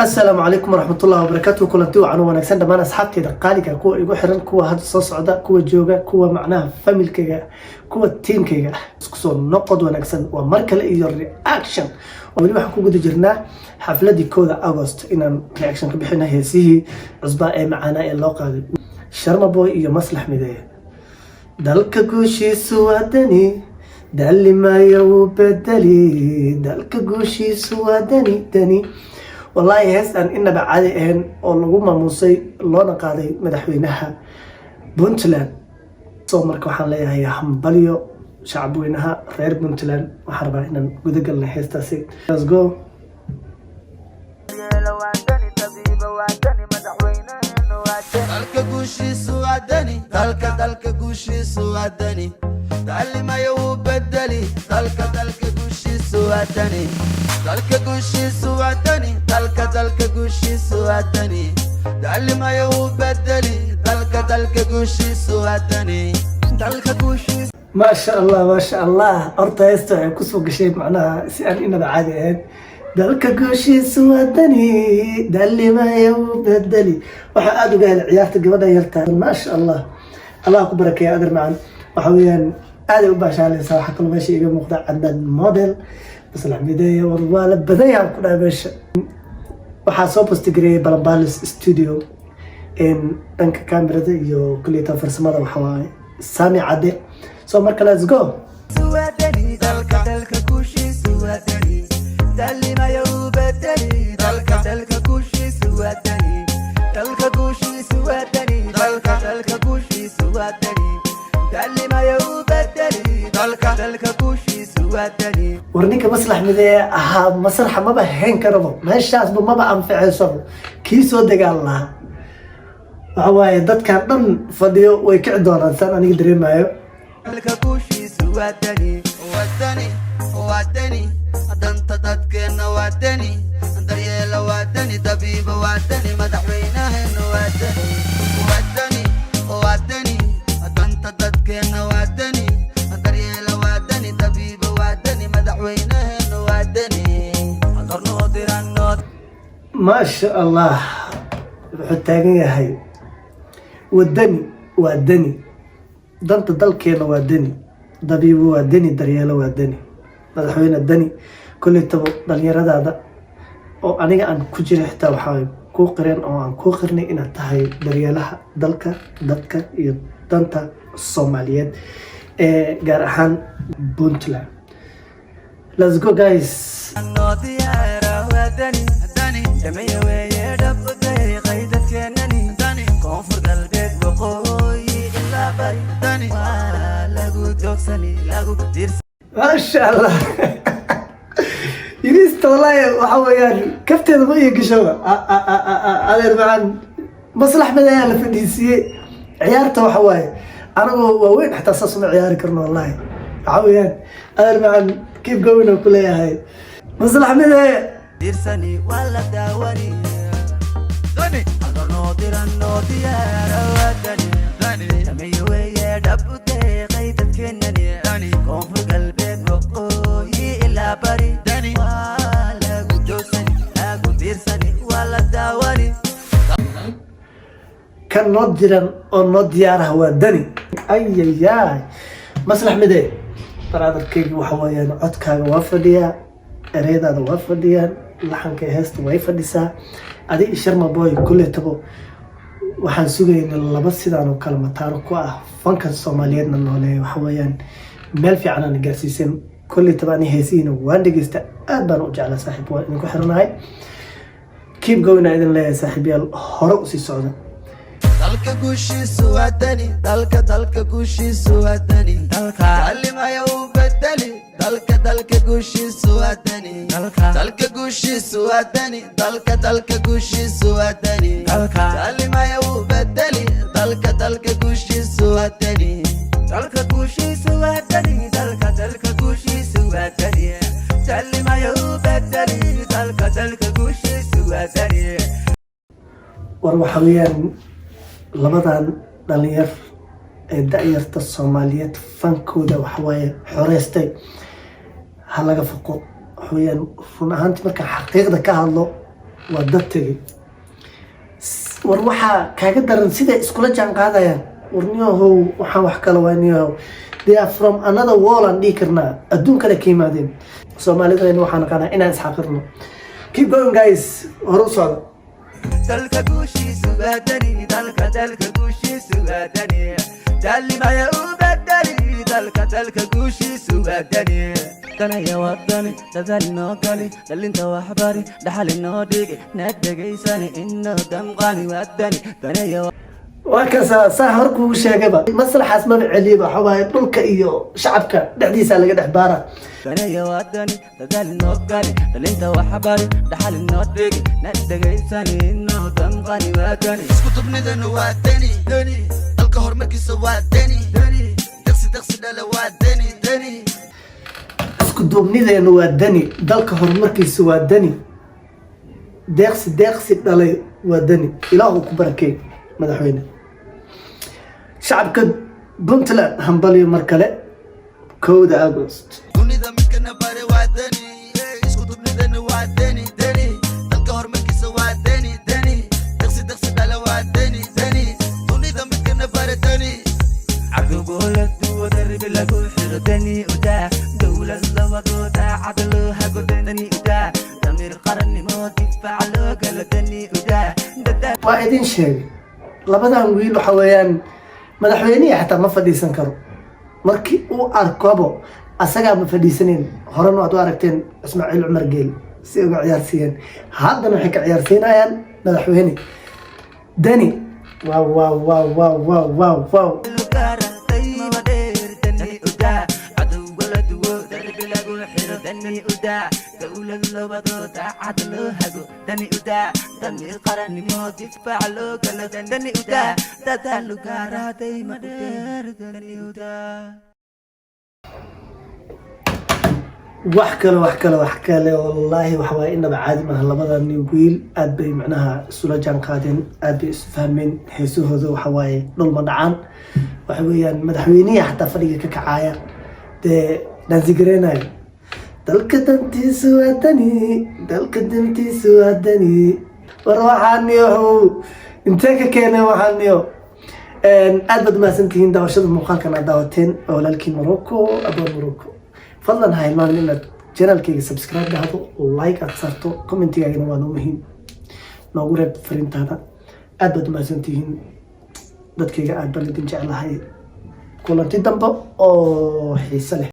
السلام عليكم ورحمة الله وبركاته. كلنتي وعن ونكسن دمان أصحابتي دقالك كوا يقول حرن كوا هاد الصوص عدا كوا جوجا كوا معناها فاميل كيجا كوا تيم كيجا سكسون نقد ونكسن ومركل إيجار رياكشن ومن اللي بحكوا جد جرنا حفلة دي كودا أغسطس إن رياكشن كبيحنا هي سيه عزباء معنا اللقاء شرم بوي إيو مصلح مداية دالك قوشي سوادني دالي ما يوبدلي دالك قوشي سوادني دني والله هسان إننا بعادي أهن ونقوم موسي لونا قاضي مدحوينها بونتلان صومرك وحان ليها هي حنباليو شعبوينها غير بونتلان وحربا إننا قدق الله هستاسي let's go دالك قوشي سوادني دالك قوشي سوادني دالي ما يوبدلي دالك قوشي سوادني دالك قوشي سوادني دالك قوشي سوادني دالي ما يوبدلي دالك قوشي سوادني دالك قوشي ما شاء الله أرتا يستوعب كسوق شيء معناها سأل إننا عادي أهن دالك قوشي سوادني دالي ما يوبدلي وحقادوا قال عيارتي قبضا يلتا ما شاء الله أكبرك يا أدر معا وحويا آدي وباشا علي صراحة كل ماشي إيقا مقدع عندنا موديل بس العميدية والرواله بدايا كلها باش waxaa soo postigrey Balambaalis studio dhanka kaamirada iyo kuliyada farsamada waxa waaye Sami Cade soo marka let's go سوادني دالك قوشي سوادني دالي ما يوبدلي دالك قوشي سوادني دالك قوشي سوادني دالك قوشي سوادني دالي ما يوبدلي دالك قوشي سوادني warninka maslax midee ahaa masraxa maba heen karabo meeshaasba maba anficayso kii soo dagaal lahaa waxa waaye dadkan dhan fadhiyo way kici doonaan saan aniga dareemayo دالك قوشي سوادني وادني دنت تدكنا وادني دريلا وادني دبيب وادني مدحوينه وادني دنت تدكنا وادني دريلا وادني دبيب وادني مدحوينه وادني قرنو ديرانو ما شاء الله wuxuu taagan yahay wadani danta dalkeena waa dani dabiibu waa dani daryeelo waa dani madaxweyne dani kulli tabo dhalinyaradaada oo aniga aan ku jira xitaa waxaa ku qireen oo aan ku qirnay inaad tahay daryeelaha dalka dadka iyo danta Soomaaliyeed ee gaar ahaan Puntland let's go guys جميع ويدب ودي قيدت كنني كونفور قلبك بقوي إلا بري لاقو توكسني لاقو كتير ما شاء الله يريست والله وحويان كفتي ضمية قشوة أنا معن مصلح مدايا لفنديسية عيارته وحواي أنا وين حتى أساسا عياري كرنا والله حويان أنا معن كيف قوينا وكلها هاي مصلح مدايا ديرسني ولا داوني داني أقرنو ديرانو ديارا وداني داني جميع ويدب ودي قيدت كنني داني كونفور قلبك بقوي إلا بري داني ولاقو جوسني لاقو ديرسني ولا داوني كان نوديران أو نوديارها وداني أي مصلح مدايا برادر كيف وحوايان عدكاga waa fadhiyaa ereydaada waa fadhiyaan laxanka heesta way fadhisaa adiga Sharma Boy kulli tabo waxaan sugaynaa laba sidaan oo kala mataano ku ah fanka Soomaaliyeedna nooleeyo waxa weeyaan meel fiican aan gaarsiisan kulli tabani heesiina waan dhageysta aad baan u jeclaa saaxiib waan idinku xiranahay keep going idin leeyahay saaxiibayaal hore u sii socda دالك قوشي سوادني دالك قوشي سوادني دالي ما يوبدلي دالك قوشي سوادني دالك قوشي سوادني دالك قوشي سوادني دالي ما يوبدلي دالك قوشي سوادني دالك قوشي سوادني دالك قوشي سوادني دالي ما يوبدلي دالك قوشي سوادني war waxa weeyaan labadan dhalinyar ee da'yarta Soomaaliyeed fankooda waxa waaye xoreystay halaga foqo waxweeyaan run ahaantii marka xaqiiqda ka hadlo waa dad tegey war waxaa kaaga daran siday iskula jaan qaadayaan war niyahow waxaan wax kale waa niyahow they are from another wall aan dhihi karnaa adduun kale ka yimaadeen soomaalidayna waxaan naqaanaa inaan isxaqirno keep going guys horu socda dalka guushiisu waa dani dalka guushiisu waa dani dalimaya u badali dalka guushiisu waa dani danaya waa dani dadaal inoo gali dhalinta waxbari dhaxal inoo dhigi naad dhegaysani inoo damqani waa dani danaya waa kaasa saa hor kuugu sheegayba maslaxaas maba celiyaba waxa waaye dhulka iyo shacabka dhexdiisa laga dhex baara danaya waa dani dadaal inoo gali dhalinta waxbari dhaxal inoo dhigi naad dhegaysani inoo damqani waa dani isku dubnidana waa dani dalka horumarkiisa waa dani daqsi dhala waa dani isku duubnideenu waa dani dalka horumarkiisa waa dani deeqsi dhalay waa dani ilaahu ku barakeey madaxweyne shacabka puntland hambaliyo mar kale 1 August dunida midkana bare waa dani isku dubnidana waa dani dalka horumarkiisa waa dani daqsi dhala waa dani dunida midkana bare dani عدوغولة ودرب لغو حردني ودا دولة لوضودا عدلو هاقو دني ودا دمير قرني موتي فعلو قلدني ودا waa idin sheegay labadan wiil waxa weeyaan madaxweynihi xataa ma fadhiisan karo markii uu arkobo asagaa ma fadhiisaneyn horena waad u aragteen Ismaaciil Cumar Geel si uga ciyaarsiiyeen haddana waxay ka ciyaarsiinayaan madaxweyne dani wow دني ودا دولة لوضودا عدلو هاقو دني ودا دمير قرني موتي فعلو قلدن دني ودا دادالو قارا دايما دير دني ودا wax kale wallaahi waxa waaye inaba caadi maaha labadan wiil aad bay macnaha isula jaan qaadeen aad bay isu fahmeen heesahooda waxa waaye dhulma dhacaan waxa weeyaan madaxweynihi xataa fadhiga ka kacaya dee dhaansigareenayo dalka dantiisu waa dani war waxaaniyo intee ka keeneen waxaaniyo aad baad mahadsantihiin daawashada muuqaalkan aad daawateen oo walaalkii Morocco aboon Morocco fadlan ha hilmaamin inaad channelkayga subscribe dhahdo like aad saarto commentigaagana waa noo muhiim noogu reeb fariintaada aad baad mahadsantihiin dadkayga aad baan idin jeclahay kulanti dambe oo xiiso leh